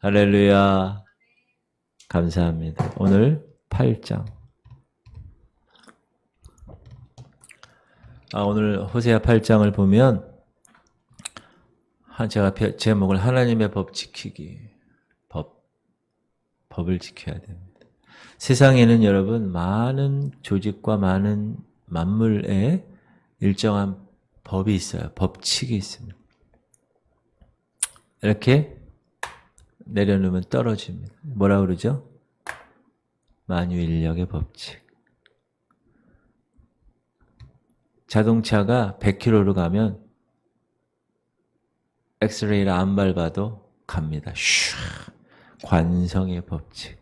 할렐루야. 감사합니다. 오늘 8장. 오늘 호세아 8장을 보면 제가 제목을 하나님의 법 지키기. 법을 지켜야 됩니다. 세상에는 여러분 많은 조직과 많은 만물에 일정한 법이 있어요. 법칙이 있습니다. 이렇게 내려놓으면 떨어집니다. 뭐라 그러죠? 만유인력의 법칙. 자동차가 100km로 가면 엑스레이를 안 밟아도 갑니다. 슈 관성의 법칙.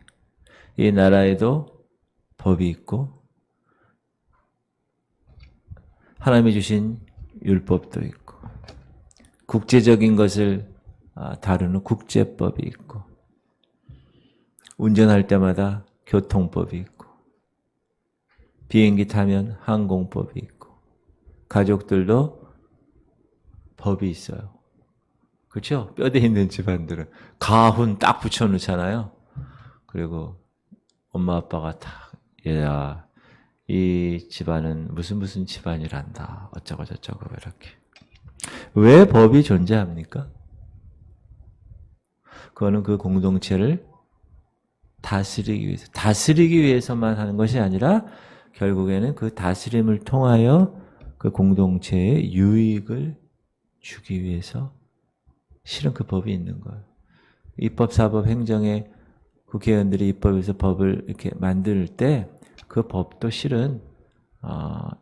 이 나라에도 법이 있고 하나님이 주신 율법도 있고 국제적인 것을 다루는 국제법이 있고 운전할 때마다 교통법이 있고 비행기 타면 항공법이 있고 가족들도 법이 있어요. 그렇죠? 뼈대 있는 집안들은 가훈 딱 붙여놓잖아요. 그리고 엄마 아빠가 다 얘야 이 집안은 무슨 집안이란다 어쩌고 저쩌고 이렇게. 왜 법이 존재합니까? 그거는 그 공동체를 다스리기 위해서만 하는 것이 아니라 결국에는 그 다스림을 통하여 그 공동체의 유익을 주기 위해서 실은 그 법이 있는 거예요. 입법, 사법, 행정의 국회의원들이 입법에서 법을 이렇게 만들 때 그 법도 실은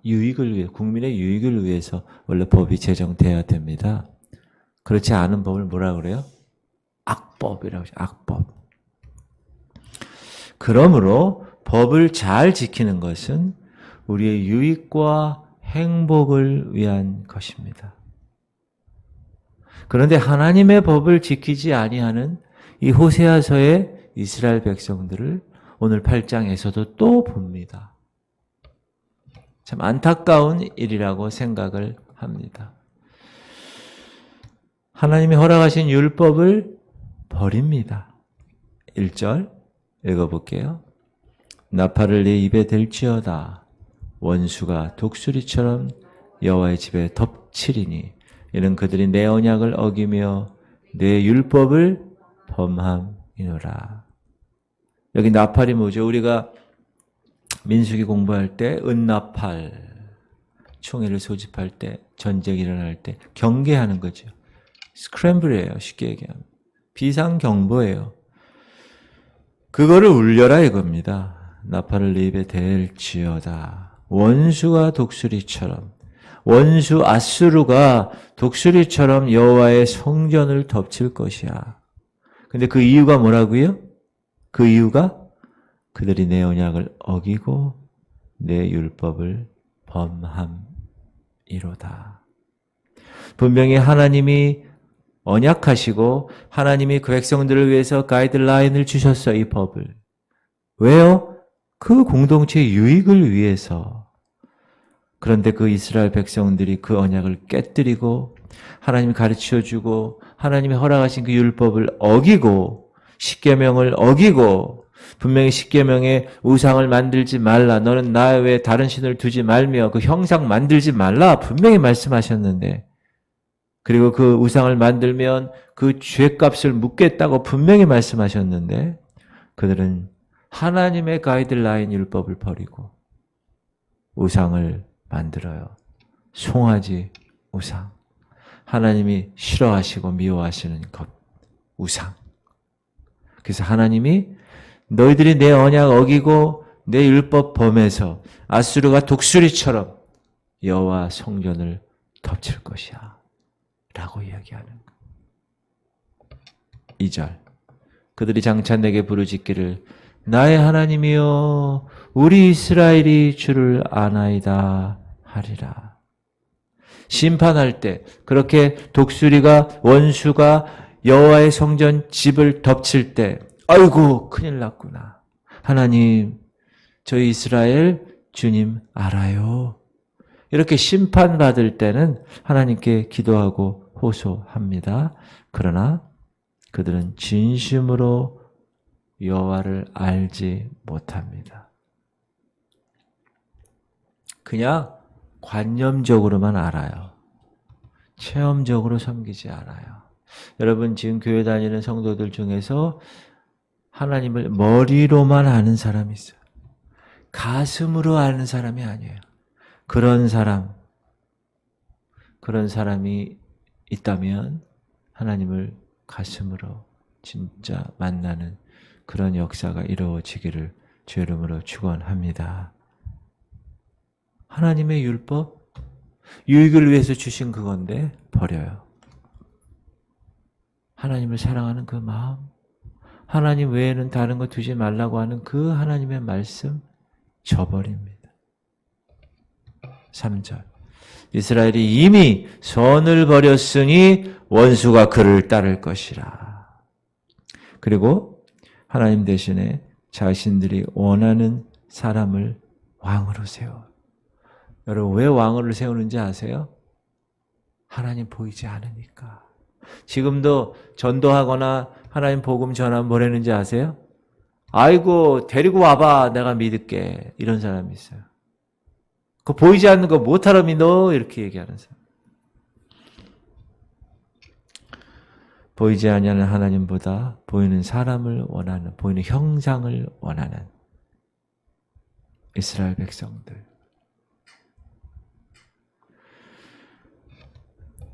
유익을 위해, 국민의 유익을 위해서 원래 법이 제정돼야 됩니다. 그렇지 않은 법을 뭐라 그래요? 악법이라고 하죠. 악법. 그러므로 법을 잘 지키는 것은 우리의 유익과 행복을 위한 것입니다. 그런데 하나님의 법을 지키지 아니하는 이 호세아서의 이스라엘 백성들을 오늘 8장에서도 또 봅니다. 참 안타까운 일이라고 생각을 합니다. 하나님이 허락하신 율법을 버립니다. 1절 읽어볼게요. 나팔을 내 입에 댈지어다. 원수가 독수리처럼 여호와의 집에 덮치리니 이는 그들이 내 언약을 어기며 내 율법을 범함이노라. 여기 나팔이 뭐죠? 우리가 민수기 공부할 때 은나팔, 총애를 소집할 때, 전쟁이 일어날 때 경계하는 거죠. 스크램블이에요. 쉽게 얘기하면. 비상경보예요. 그거를 울려라 이겁니다. 나팔을 내 입에 댈지어다. 원수가 독수리처럼, 원수 아수르가 독수리처럼 여호와의 성전을 덮칠 것이야. 근데 그 이유가 뭐라고요? 그 이유가 그들이 내 언약을 어기고 내 율법을 범함이로다. 분명히 하나님이 언약하시고 하나님이 그 백성들을 위해서 가이드라인을 주셨어요. 이 법을. 왜요? 그 공동체의 유익을 위해서. 그런데 그 이스라엘 백성들이 그 언약을 깨뜨리고 하나님이 가르쳐주고 하나님이 허락하신 그 율법을 어기고 십계명을 어기고 분명히 십계명에 우상을 만들지 말라. 너는 나 외에 다른 신을 두지 말며 그 형상 만들지 말라. 분명히 말씀하셨는데 그리고 그 우상을 만들면 그 죄값을 묻겠다고 분명히 말씀하셨는데 그들은 하나님의 가이드라인 율법을 버리고 우상을 만들어요. 송아지 우상. 하나님이 싫어하시고 미워하시는 것 우상. 그래서 하나님이 너희들이 내 언약 어기고 내 율법 범해서 아수르가 독수리처럼 여호와 성전을 덮칠 것이야 라고 이야기하는 거예요. 2절 그들이 장차 내게 부르짖기를 나의 하나님이여 우리 이스라엘이 주를 아나이다 하리라. 심판할 때 그렇게 독수리가 원수가 여호와의 성전 집을 덮칠 때 아이고 큰일 났구나. 하나님 저희 이스라엘 주님 알아요. 이렇게 심판받을 때는 하나님께 기도하고 호소합니다. 그러나 그들은 진심으로 여호와를 알지 못합니다. 그냥 관념적으로만 알아요. 체험적으로 섬기지 않아요. 여러분 지금 교회 다니는 성도들 중에서 하나님을 머리로만 아는 사람이 있어요. 가슴으로 아는 사람이 아니에요. 그런 사람이 있다면 하나님을 가슴으로 진짜 만나는 그런 역사가 이루어지기를 주 이름으로 축원합니다. 하나님의 율법, 유익을 위해서 주신 그건데 버려요. 하나님을 사랑하는 그 마음, 하나님 외에는 다른 거 두지 말라고 하는 그 하나님의 말씀 저버립니다. 3절 이스라엘이 이미 선을 버렸으니 원수가 그를 따를 것이라. 그리고 하나님 대신에 자신들이 원하는 사람을 왕으로 세워요. 여러분 왜 왕을 세우는지 아세요? 하나님 보이지 않으니까. 지금도 전도하거나 하나님 복음 전하면 뭐라는지 아세요? 아이고 데리고 와봐 내가 믿을게. 이런 사람이 있어요. 그 보이지 않는 거 못하러 믿어 이렇게 얘기하는 사람. 보이지 아니하는 하나님보다 보이는 사람을 원하는, 보이는 형상을 원하는 이스라엘 백성들.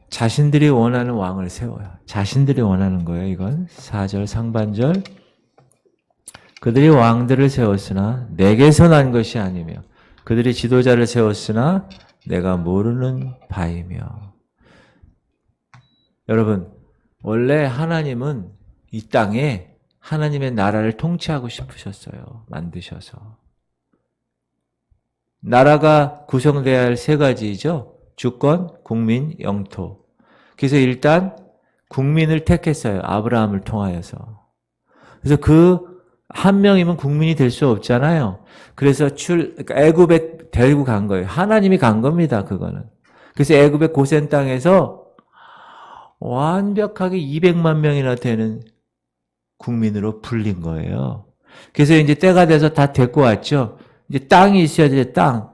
자신들이 원하는 왕을 세워요. 자신들이 원하는 거예요. 이건 4절 상반절 그들이 왕들을 세웠으나 내게서 난 것이 아니며 그들이 지도자를 세웠으나 내가 모르는 바이며. 여러분 원래 하나님은 이 땅에 하나님의 나라를 통치하고 싶으셨어요. 만드셔서. 나라가 구성돼야 할 세 가지죠. 주권, 국민, 영토. 그래서 일단 국민을 택했어요. 아브라함을 통하여서. 그래서 그 한 명이면 국민이 될 수 없잖아요. 그래서 그러니까 애굽에 데리고 간 거예요. 하나님이 간 겁니다. 그거는. 그래서 애굽의 고센 땅에서 완벽하게 200만 명이나 되는 국민으로 불린 거예요. 그래서 이제 때가 돼서 다 데리고 왔죠. 이제 땅이 있어야 돼, 땅.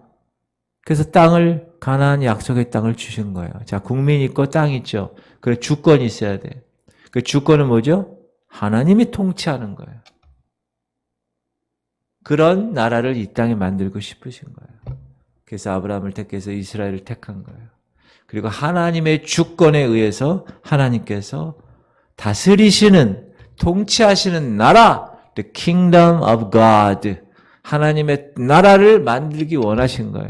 그래서 땅을 가나안 약속의 땅을 주신 거예요. 자, 국민 있고 땅 있죠. 그래 주권이 있어야 돼. 그 주권은 뭐죠? 하나님이 통치하는 거예요. 그런 나라를 이 땅에 만들고 싶으신 거예요. 그래서 아브라함을 택해서 이스라엘을 택한 거예요. 그리고 하나님의 주권에 의해서 하나님께서 다스리시는, 통치하시는 나라, the kingdom of God, 하나님의 나라를 만들기 원하신 거예요.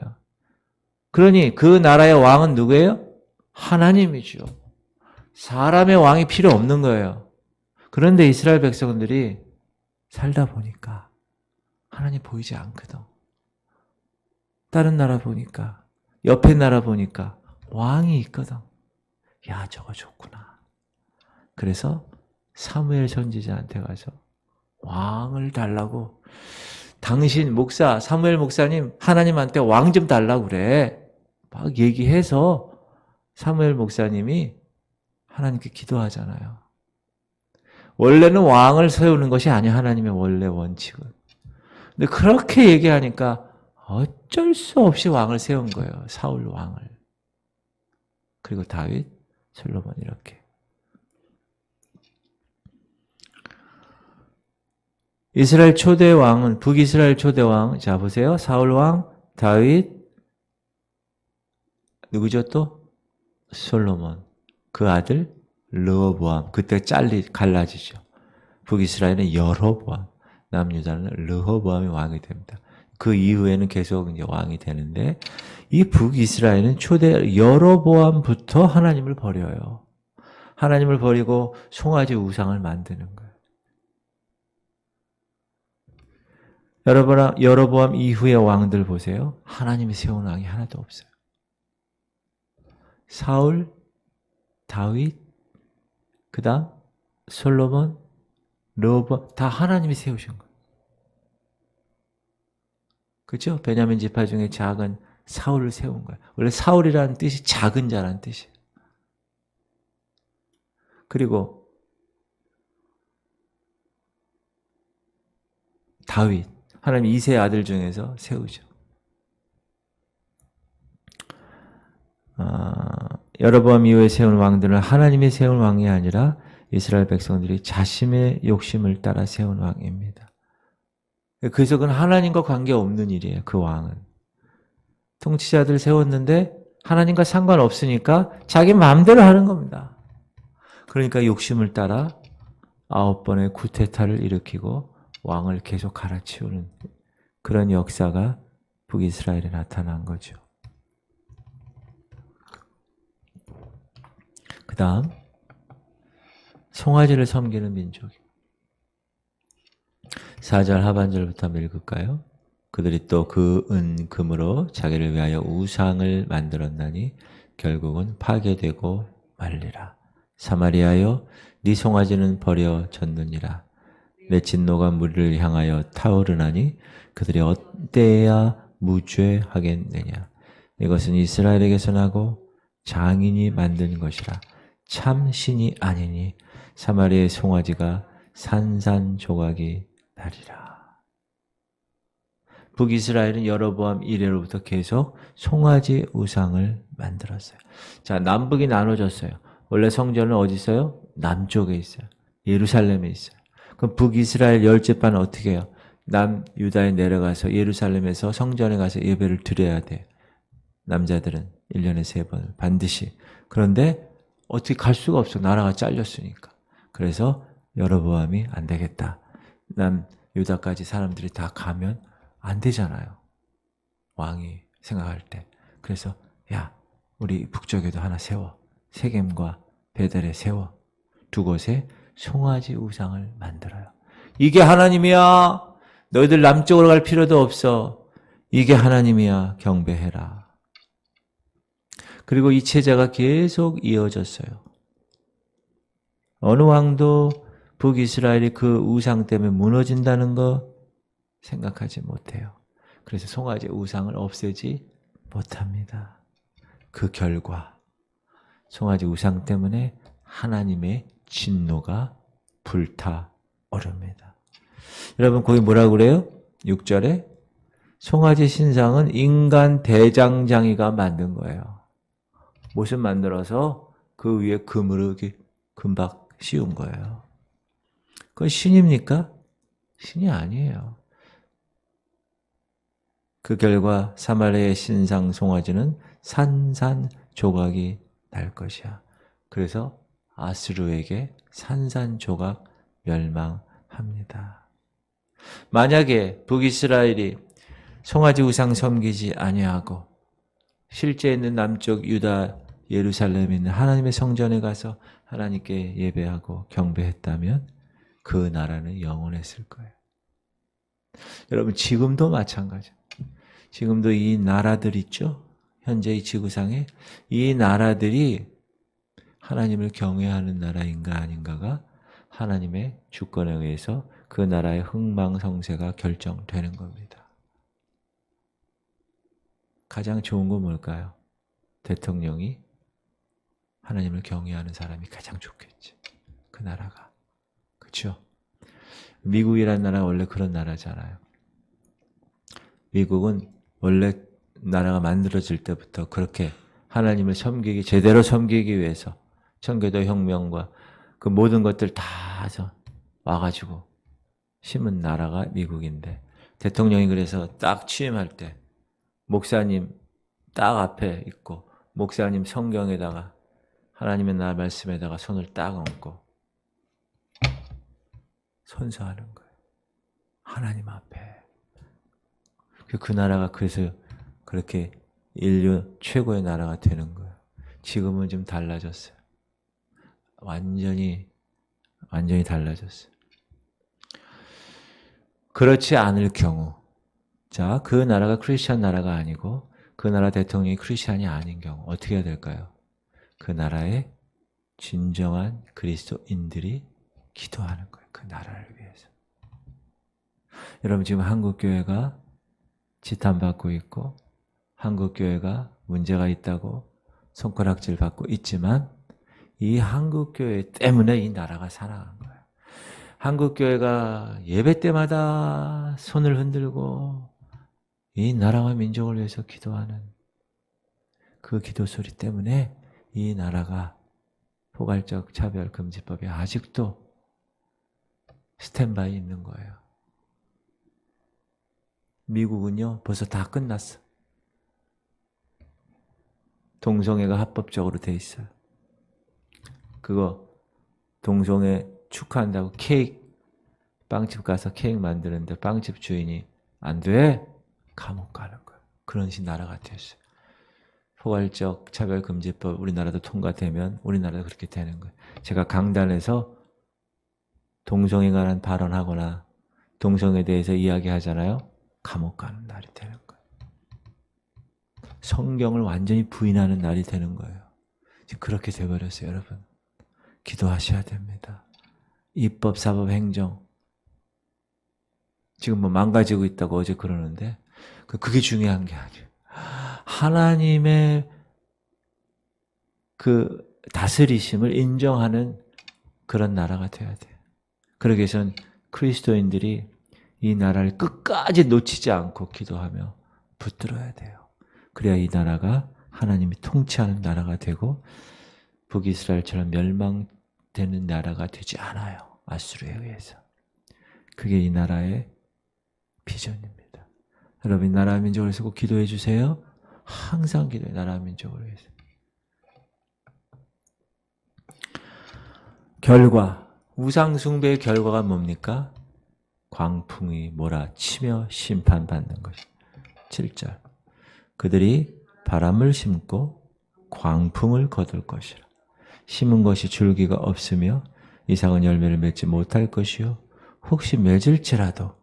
그러니 그 나라의 왕은 누구예요? 하나님이죠. 사람의 왕이 필요 없는 거예요. 그런데 이스라엘 백성들이 살다 보니까 하나님 보이지 않거든. 다른 나라 보니까, 옆에 나라 보니까 왕이 있거든. 야, 저거 좋구나. 그래서 사무엘 선지자한테 가서 왕을 달라고, 당신 목사, 사무엘 목사님 하나님한테 왕 좀 달라고 그래. 막 얘기해서 사무엘 목사님이 하나님께 기도하잖아요. 원래는 왕을 세우는 것이 아니야, 하나님의 원래 원칙은. 근데 그렇게 얘기하니까 어쩔 수 없이 왕을 세운 거예요. 사울 왕을. 그리고 다윗, 솔로몬 이렇게. 이스라엘 초대 왕은, 북이스라엘 초대 왕, 자 보세요. 사울 왕, 다윗, 누구죠 또? 솔로몬. 그 아들 르호보암. 그때 갈라지죠. 북이스라엘은 여로보암, 남유다는 르호보암이 왕이 됩니다. 그 이후에는 계속 이제 왕이 되는데, 이 북이스라엘은 초대 여로보암부터 하나님을 버려요. 하나님을 버리고 송아지 우상을 만드는 거예요. 여로보암 이후의 왕들 보세요. 하나님이 세운 왕이 하나도 없어요. 사울, 다윗, 그 다음 솔로몬, 르호보암 다 하나님이 세우신 거예요. 그렇죠? 베냐민 지파 중에 작은 사울을 세운 거예요. 원래 사울이라는 뜻이 작은 자라는 뜻이에요. 그리고 다윗, 하나님 2세 아들 중에서 세우죠. 여로보암 이후에 세운 왕들은 하나님이 세운 왕이 아니라 이스라엘 백성들이 자신의 욕심을 따라 세운 왕입니다. 그래서 그건 하나님과 관계없는 일이에요. 그 왕은. 통치자들 세웠는데 하나님과 상관없으니까 자기 마음대로 하는 겁니다. 그러니까 욕심을 따라 9번의 쿠데타를 일으키고 왕을 계속 갈아치우는 그런 역사가 북이스라엘에 나타난 거죠. 그 다음 송아지를 섬기는 민족. 4절 하반절부터 한번 읽을까요? 그들이 또 그 은, 금으로 자기를 위하여 우상을 만들었나니 결국은 파괴되고 말리라. 사마리아여 네 송아지는 버려졌느니라. 내 진노가 무리를 향하여 타오르나니 그들이 어때야 무죄하겠느냐. 이것은 이스라엘에게서 나고 장인이 만든 것이라. 참 신이 아니니 사마리아의 송아지가 산산조각이 나리라. 북이스라엘은 여로보암 이래로부터 계속 송아지 우상을 만들었어요. 자, 남북이 나눠졌어요. 원래 성전은 어디 있어요? 남쪽에 있어요. 예루살렘에 있어요. 그럼 북이스라엘 10지파는 어떻게 해요? 남유다에 내려가서 예루살렘에서 성전에 가서 예배를 드려야 돼요. 남자들은 1년에 3번 반드시. 그런데 어떻게 갈 수가 없어. 나라가 잘렸으니까. 그래서 여로보암이 안 되겠다. 남유다까지 사람들이 다 가면 안 되잖아요. 왕이 생각할 때. 그래서 야, 우리 북쪽에도 하나 세워. 세겜과 베델에 세워. 두 곳에 송아지 우상을 만들어요. 이게 하나님이야. 너희들 남쪽으로 갈 필요도 없어. 이게 하나님이야. 경배해라. 그리고 이 체제가 계속 이어졌어요. 어느 왕도 북이스라엘이 그 우상 때문에 무너진다는 거 생각하지 못해요. 그래서 송아지 우상을 없애지 못합니다. 그 결과 송아지 우상 때문에 하나님의 진노가 불타오릅니다. 여러분 거기 뭐라고 그래요? 6절에 송아지 신상은 인간 대장장이가 만든 거예요. 못을 만들어서 그 위에 금으로 이렇게 금박 씌운 거예요. 그건 신입니까? 신이 아니에요. 그 결과 사마리아의 신상 송아지는 산산조각이 날 것이야. 그래서 아수르에게 산산조각 멸망합니다. 만약에 북이스라엘이 송아지 우상 섬기지 아니하고 실제 있는 남쪽 유다 예루살렘에 있는 하나님의 성전에 가서 하나님께 예배하고 경배했다면 그 나라는 영원했을 거예요. 여러분 지금도 마찬가지예요. 지금도 이 나라들 있죠? 현재 이 지구상에 이 나라들이 하나님을 경외하는 나라인가 아닌가가 하나님의 주권에 의해서 그 나라의 흥망성쇠가 결정되는 겁니다. 가장 좋은 건 뭘까요? 대통령이 하나님을 경외하는 사람이 가장 좋겠지. 그 나라가. 그렇죠? 미국이라는 나라가 원래 그런 나라잖아요. 미국은 원래 나라가 만들어질 때부터 그렇게 하나님을 제대로 섬기기 위해서 청교도 혁명과 그 모든 것들 다 와가지고 심은 나라가 미국인데 대통령이 그래서 딱 취임할 때 목사님 딱 앞에 있고 목사님 성경에다가 하나님의 나라 말씀에다가 손을 딱 얹고 선서하는 거예요. 하나님 앞에. 그 나라가 그래서 그렇게 인류 최고의 나라가 되는 거예요. 지금은 좀 달라졌어요. 완전히 달라졌어요. 그렇지 않을 경우, 자, 그 나라가 크리스찬 나라가 아니고 그 나라 대통령이 크리스찬이 아닌 경우 어떻게 해야 될까요? 그 나라의 진정한 그리스도인들이 기도하는 거예요. 그 나라를 위해서. 여러분 지금 한국교회가 지탄받고 있고 한국교회가 문제가 있다고 손가락질 받고 있지만 이 한국교회 때문에 이 나라가 살아간 거예요. 한국교회가 예배 때마다 손을 흔들고 이 나라와 민족을 위해서 기도하는 그 기도 소리 때문에 이 나라가 포괄적 차별금지법이 아직도 스탠바이 있는 거예요. 미국은요, 벌써 다 끝났어. 동성애가 합법적으로 돼 있어요. 그거 동성애 축하한다고 케이크, 빵집 가서 케이크 만드는데 빵집 주인이 안 돼? 감옥 가는 거예요. 그런 식 나라가 됐어요. 포괄적 차별금지법 우리나라도 통과되면 우리나라도 그렇게 되는 거예요. 제가 강단에서 동성애에 관한 발언하거나 동성애에 대해서 이야기하잖아요. 감옥 가는 날이 되는 거예요. 성경을 완전히 부인하는 날이 되는 거예요. 지금 그렇게 돼버렸어요, 여러분. 기도하셔야 됩니다. 입법, 사법, 행정. 지금 뭐 망가지고 있다고 어제 그러는데 그게 중요한 게 아니에요. 하나님의 그 다스리심을 인정하는 그런 나라가 돼야 돼요. 그러기 위해서는 그리스도인들이 이 나라를 끝까지 놓치지 않고 기도하며 붙들어야 돼요. 그래야 이 나라가 하나님이 통치하는 나라가 되고 북이스라엘처럼 멸망되는 나라가 되지 않아요. 아수르에 의해서. 그게 이 나라의 비전입니다. 여러분 나라와 민족을 위해서 꼭 기도해 주세요. 항상 기도해. 나라와 민족을 위해서. 결과. 우상 숭배의 결과가 뭡니까? 광풍이 몰아치며 심판받는 것이. 7절. 그들이 바람을 심고 광풍을 거둘 것이라. 심은 것이 줄기가 없으며 이삭은 열매를 맺지 못할 것이요. 혹시 맺을지라도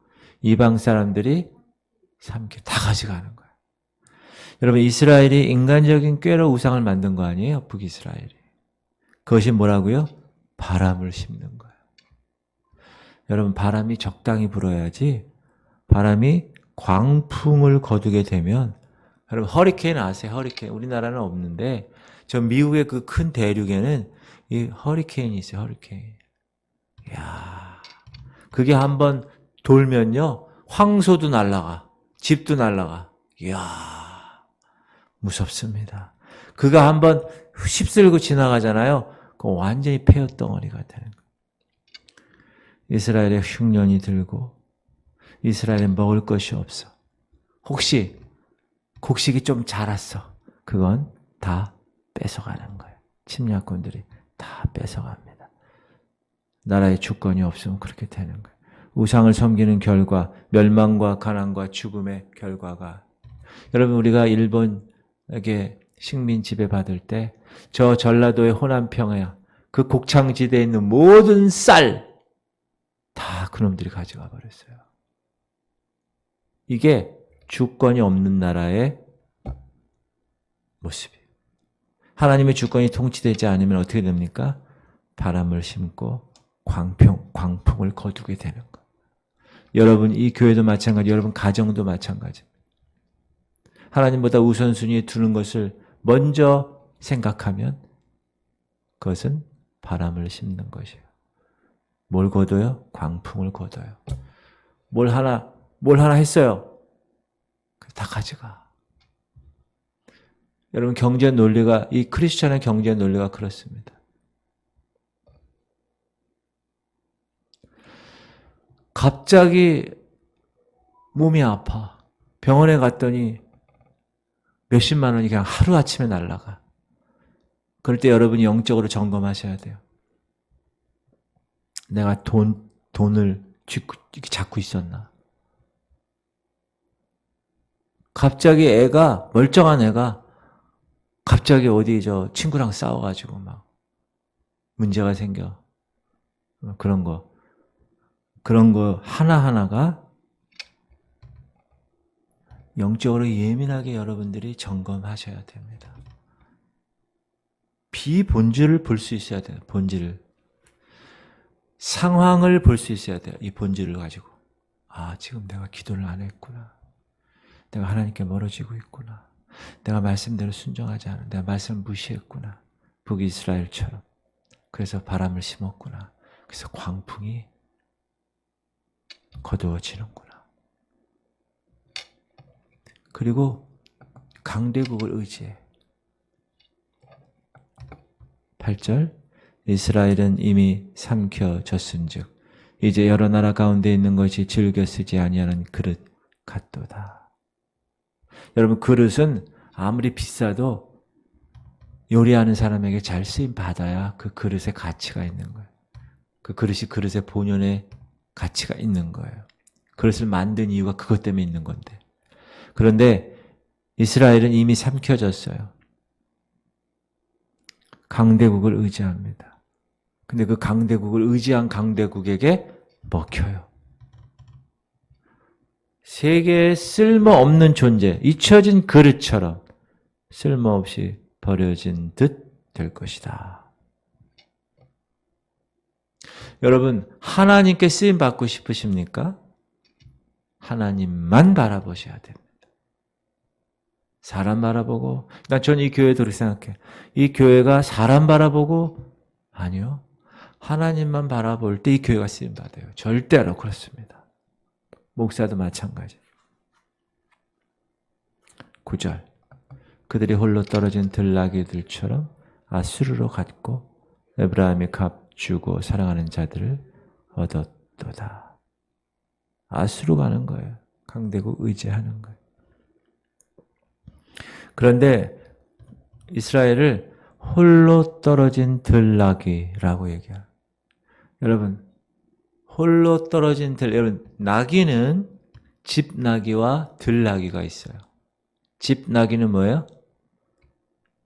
이방 사람들이 다 가져가는 거예요. 여러분 이스라엘이 인간적인 꾀로 우상을 만든 거 아니에요? 북이스라엘이. 그것이 뭐라고요? 바람을 심는 거예요. 여러분 바람이 적당히 불어야지 바람이 광풍을 거두게 되면 여러분 허리케인 아세요? 허리케인. 우리나라는 없는데 저 미국의 그 큰 대륙에는 이 허리케인이 있어요. 허리케인. 이야, 그게 한번 돌면요 황소도 날아가. 집도 날아가. 이야, 무섭습니다. 그가 한번 휩쓸고 지나가잖아요. 그럼 완전히 폐허덩어리가 되는 거예요. 이스라엘의 흉년이 들고 이스라엘에 먹을 것이 없어. 혹시 곡식이 좀 자랐어. 그건 다 뺏어가는 거예요. 침략군들이 다 뺏어갑니다. 나라의 주권이 없으면 그렇게 되는 거예요. 우상을 섬기는 결과, 멸망과 가난과 죽음의 결과가. 여러분 우리가 일본에게 식민 지배받을 때 저 전라도의 호남평야 그 곡창지대에 있는 모든 쌀 다 그놈들이 가져가 버렸어요. 이게 주권이 없는 나라의 모습이에요. 하나님의 주권이 통치되지 않으면 어떻게 됩니까? 바람을 심고 광풍을 거두게 되는 거예요. 여러분 이 교회도 마찬가지, 여러분 가정도 마찬가지입니다. 하나님보다 우선순위에 두는 것을 먼저 생각하면 그것은 바람을 심는 것이에요. 뭘 거둬요? 광풍을 거둬요. 뭘 하나 했어요. 다 가져가. 여러분 경제 논리가 이 크리스천의 경제 논리가 그렇습니다. 갑자기 몸이 아파. 병원에 갔더니 몇십만 원이 그냥 하루아침에 날아가. 그럴 때 여러분이 영적으로 점검하셔야 돼요. 내가 돈을 잡고 있었나? 갑자기 멀쩡한 애가 갑자기 어디 친구랑 싸워가지고 막 문제가 생겨. 그런 거 하나하나가 영적으로 예민하게 여러분들이 점검하셔야 됩니다. 비본질을 볼 수 있어야 돼요. 본질을. 상황을 볼 수 있어야 돼요. 이 본질을 가지고. 아, 지금 내가 기도를 안 했구나. 내가 하나님께 멀어지고 있구나. 내가 말씀대로 순종하지 않아. 내가 말씀을 무시했구나. 북이스라엘처럼. 그래서 바람을 심었구나. 그래서 광풍이 거두어지는구나. 그리고 강대국을 의지해. 8절 이스라엘은 이미 삼켜졌은즉 이제 여러 나라 가운데 있는 것이 즐겨 쓰지 아니하는 그릇 같도다. 여러분, 그릇은 아무리 비싸도 요리하는 사람에게 잘 쓰임 받아야 그 그릇에 가치가 있는 거예요. 그 그릇이 그릇의 본연의 가치가 있는 거예요. 그릇을 만든 이유가 그것 때문에 있는 건데. 그런데 이스라엘은 이미 삼켜졌어요. 강대국을 의지합니다. 근데 그 강대국을 의지한 강대국에게 먹혀요. 세계에 쓸모없는 존재, 잊혀진 그릇처럼 쓸모없이 버려진 듯 될 것이다. 여러분, 하나님께 쓰임 받고 싶으십니까? 하나님만 바라보셔야 됩니다. 사람 바라보고, 전 이 교회도 그렇게 생각해. 이 교회가 사람 바라보고, 아니요. 하나님만 바라볼 때 이 교회가 쓰임 받아요. 절대로 그렇습니다. 목사도 마찬가지. 9절. 그들이 홀로 떨어진 들나귀들처럼 아수르로 갔고 에브라임이 값주고 사랑하는 자들을 얻었도다. 아수르 가는 거예요. 강대국 의지하는 거예요. 그런데 이스라엘을 홀로 떨어진 들나귀라고 얘기해요. 여러분, 홀로 떨어진 여러분, 나귀는 집나귀와 들나귀가 있어요. 집나귀는 뭐예요?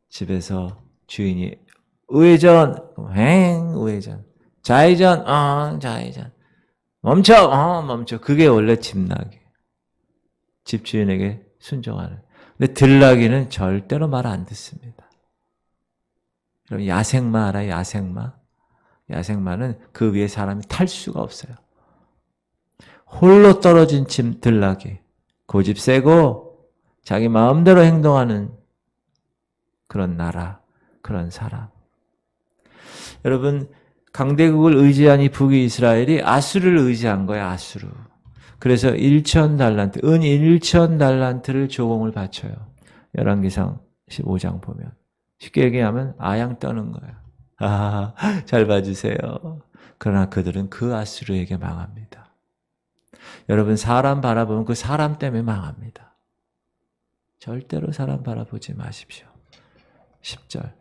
집에서 주인이 우회전, 우회전, 좌회전, 좌회전, 멈춰. 그게 원래 집나귀. 집주인에게 순종하는. 근데 들나귀는 절대로 말 안 듣습니다. 여러분, 야생마 알아요? 야생마? 야생마는 그 위에 사람이 탈 수가 없어요. 홀로 떨어진 들나귀. 고집 세고 자기 마음대로 행동하는 그런 나라, 그런 사람. 여러분, 강대국을 의지한 이 북이스라엘이 아수르를 의지한 거예요. 아수르. 그래서 1,000달란트, 은 1,000달란트를 조공을 바쳐요. 열왕기상 15장 보면. 쉽게 얘기하면 아양 떠는 거예요. 잘 봐주세요. 그러나 그들은 그 아수르에게 망합니다. 여러분, 사람 바라보면 그 사람 때문에 망합니다. 절대로 사람 바라보지 마십시오. 10절.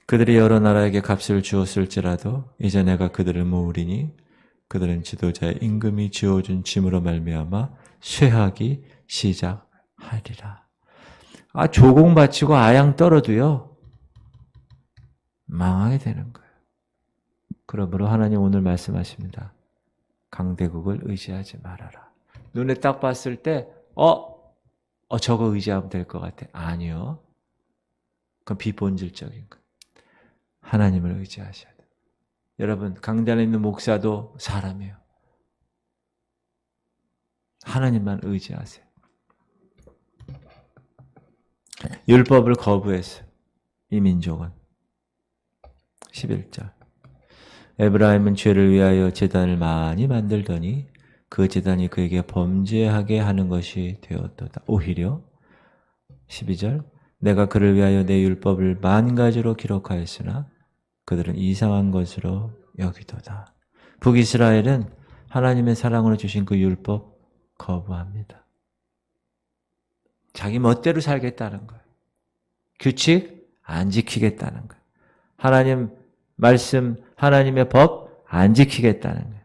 그들이 여러 나라에게 값을 주었을지라도 이제 내가 그들을 모으리니 그들은 지도자의 임금이 지어준 짐으로 말미암아 쇠하기 시작하리라. 조공 바치고 아양 떨어도요, 망하게 되는 거예요. 그러므로 하나님 오늘 말씀하십니다. 강대국을 의지하지 말아라. 눈에 딱 봤을 때 저거 의지하면 될 것 같아. 아니요. 그건 비본질적인 거예요. 하나님을 의지하셔야 돼요. 여러분, 강단에 있는 목사도 사람이에요. 하나님만 의지하세요. 율법을 거부했어요. 이 민족은. 11절. 에브라임은 죄를 위하여 제단을 많이 만들더니 그 제단이 그에게 범죄하게 하는 것이 되었도다. 오히려 12절. 내가 그를 위하여 내 율법을 10,000가지로 기록하였으나 그들은 이상한 것으로 여기도다. 북이스라엘은 하나님의 사랑으로 주신 그 율법 거부합니다. 자기 멋대로 살겠다는 거예요. 규칙 안 지키겠다는 거예요. 하나님 말씀, 하나님의 법 안 지키겠다는 거예요.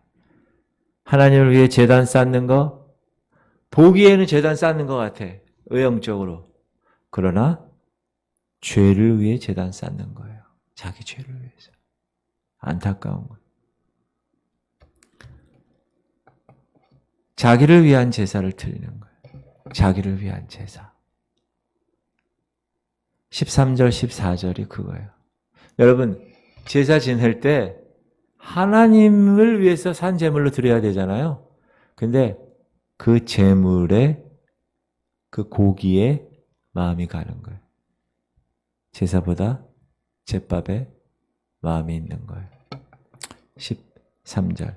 하나님을 위해 제단 쌓는 거, 보기에는 제단 쌓는 것 같아. 의형적으로. 그러나 죄를 위해 제단 쌓는 거예요. 자기 죄를 위해서. 안타까운 거예요. 자기를 위한 제사를 드리는 거예요. 자기를 위한 제사. 13절, 14절이 그거예요. 여러분, 제사 지낼 때 하나님을 위해서 산 제물로 드려야 되잖아요. 근데 그 제물에, 그 고기에 마음이 가는 거예요. 제사보다 제밥에 마음이 있는 거예요. 13절.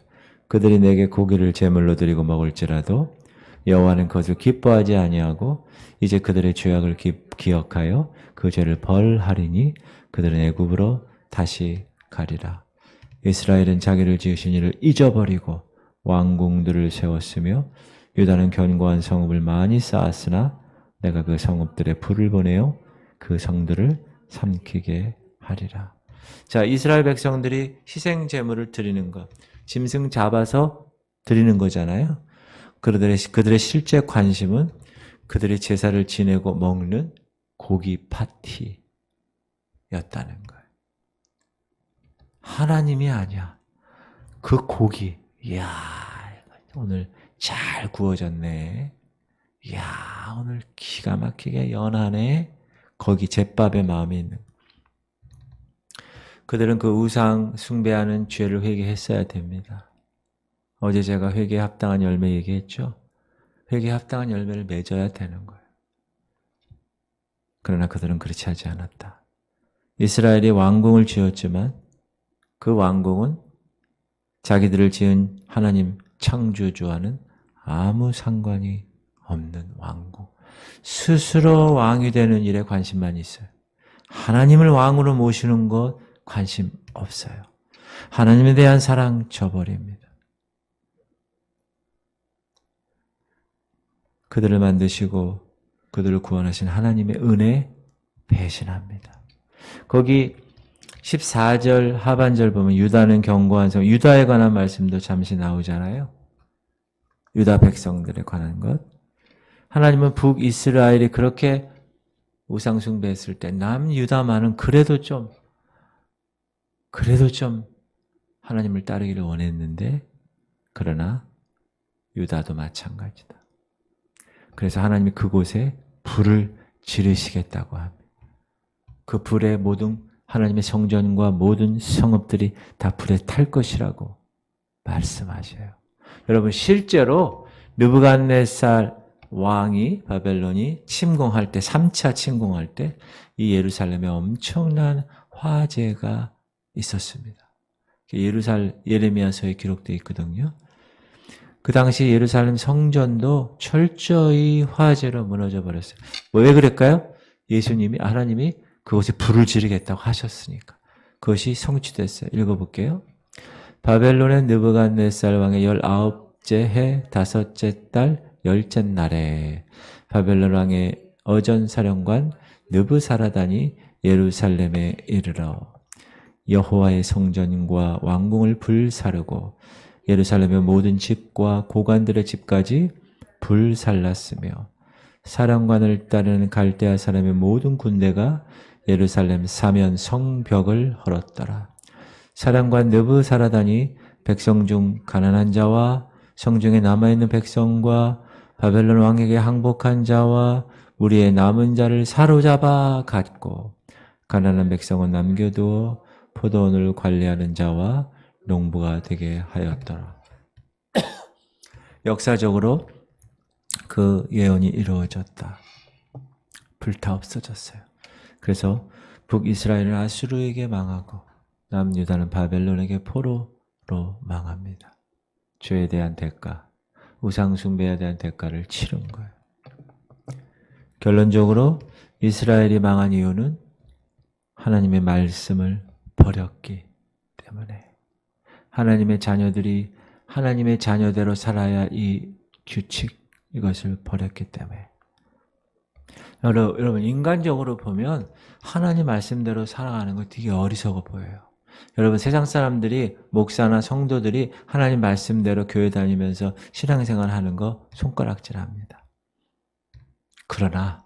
그들이 내게 고기를 제물로 드리고 먹을지라도 여호와는 그것을 기뻐하지 아니하고 이제 그들의 죄악을 기억하여 그 죄를 벌하리니 그들은 애굽으로 다시 가리라. 이스라엘은 자기를 지으신 이를 잊어버리고 왕궁들을 세웠으며 유다는 견고한 성읍을 많이 쌓았으나 내가 그 성읍들에 불을 보내어 그 성들을 삼키게 하리라. 자, 이스라엘 백성들이 희생 제물을 드리는 것, 짐승 잡아서 드리는 거잖아요. 그들의 실제 관심은 그들의 제사를 지내고 먹는 고기 파티였다는 거예요. 하나님이 아니야. 그 고기, 이야, 오늘 잘 구워졌네. 이야, 오늘 기가 막히게 연하네. 거기 제밥의 마음이 있는. 그들은 그 우상 숭배하는 죄를 회개했어야 됩니다. 어제 제가 회개에 합당한 열매 얘기했죠. 회개에 합당한 열매를 맺어야 되는 거예요. 그러나 그들은 그렇지 하지 않았다. 이스라엘이 왕궁을 지었지만 그 왕궁은 자기들을 지은 하나님 창조주와는 아무 상관이 없는 왕궁. 스스로 왕이 되는 일에 관심만 있어요. 하나님을 왕으로 모시는 것 관심 없어요. 하나님에 대한 사랑 저버립니다. 그들을 만드시고 그들을 구원하신 하나님의 은혜 배신합니다. 거기 14절 하반절 보면 유다는 견고한 성, 유다에 관한 말씀도 잠시 나오잖아요. 유다 백성들에 관한 것. 하나님은 북이스라엘이 그렇게 우상숭배했을 때 남유다만은 그래도 좀 하나님을 따르기를 원했는데 그러나 유다도 마찬가지다. 그래서 하나님이 그곳에 불을 지르시겠다고 합니다. 그 불에 모든 하나님의 성전과 모든 성읍들이 다 불에 탈 것이라고 말씀하셔요. 여러분 실제로 느부갓네살 왕이 바벨론이 침공할 때 3차 침공할 때 이 예루살렘에 엄청난 화재가 있었습니다. 예레미야서에 기록되어 있거든요. 그 당시 예루살렘 성전도 철저히 화재로 무너져 버렸어요. 왜 그럴까요? 하나님이 그곳에 불을 지르겠다고 하셨으니까. 그것이 성취됐어요. 읽어볼게요. 바벨론의 느부갓네살 왕의 19째 해 5째 달 10째 날에 바벨론 왕의 어전사령관 느부사라단이 예루살렘에 이르러 여호와의 성전과 왕궁을 불사르고 예루살렘의 모든 집과 고관들의 집까지 불살랐으며 사령관을 따르는 갈대아 사람의 모든 군대가 예루살렘 사면 성벽을 헐었더라. 사령관 느부사라단이 백성 중 가난한 자와 성중에 남아있는 백성과 바벨론 왕에게 항복한 자와 우리의 남은 자를 사로잡아 갔고 가난한 백성은 남겨두어 포도원을 관리하는 자와 농부가 되게 하였더라. 역사적으로 그 예언이 이루어졌다. 불타 없어졌어요. 그래서 북이스라엘은 아수르에게 망하고 남유다는 바벨론에게 포로로 망합니다. 죄에 대한 대가, 우상 숭배에 대한 대가를 치른 거예요. 결론적으로 이스라엘이 망한 이유는 하나님의 말씀을 버렸기 때문에 하나님의 자녀들이 하나님의 자녀대로 살아야 이 규칙, 이것을 버렸기 때문에. 여러분, 인간적으로 보면 하나님 말씀대로 살아가는 거 되게 어리석어 보여요. 여러분, 세상 사람들이, 목사나 성도들이 하나님 말씀대로 교회 다니면서 신앙생활 하는 거 손가락질 합니다. 그러나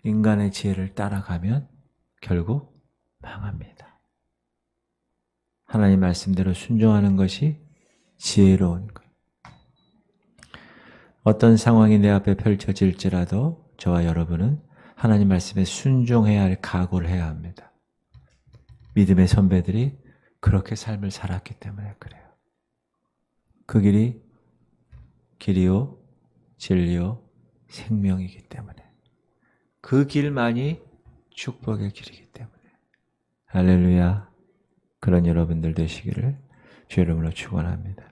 인간의 지혜를 따라가면 결국 망합니다. 하나님 말씀대로 순종하는 것이 지혜로운 것. 어떤 상황이 내 앞에 펼쳐질지라도 저와 여러분은 하나님 말씀에 순종해야 할 각오를 해야 합니다. 믿음의 선배들이 그렇게 삶을 살았기 때문에 그래요. 그 길이 길이요, 진리요, 생명이기 때문에. 그 길만이 축복의 길이기 때문에. 할렐루야. 그런 여러분들 되시기를 주의 이름으로 축원합니다.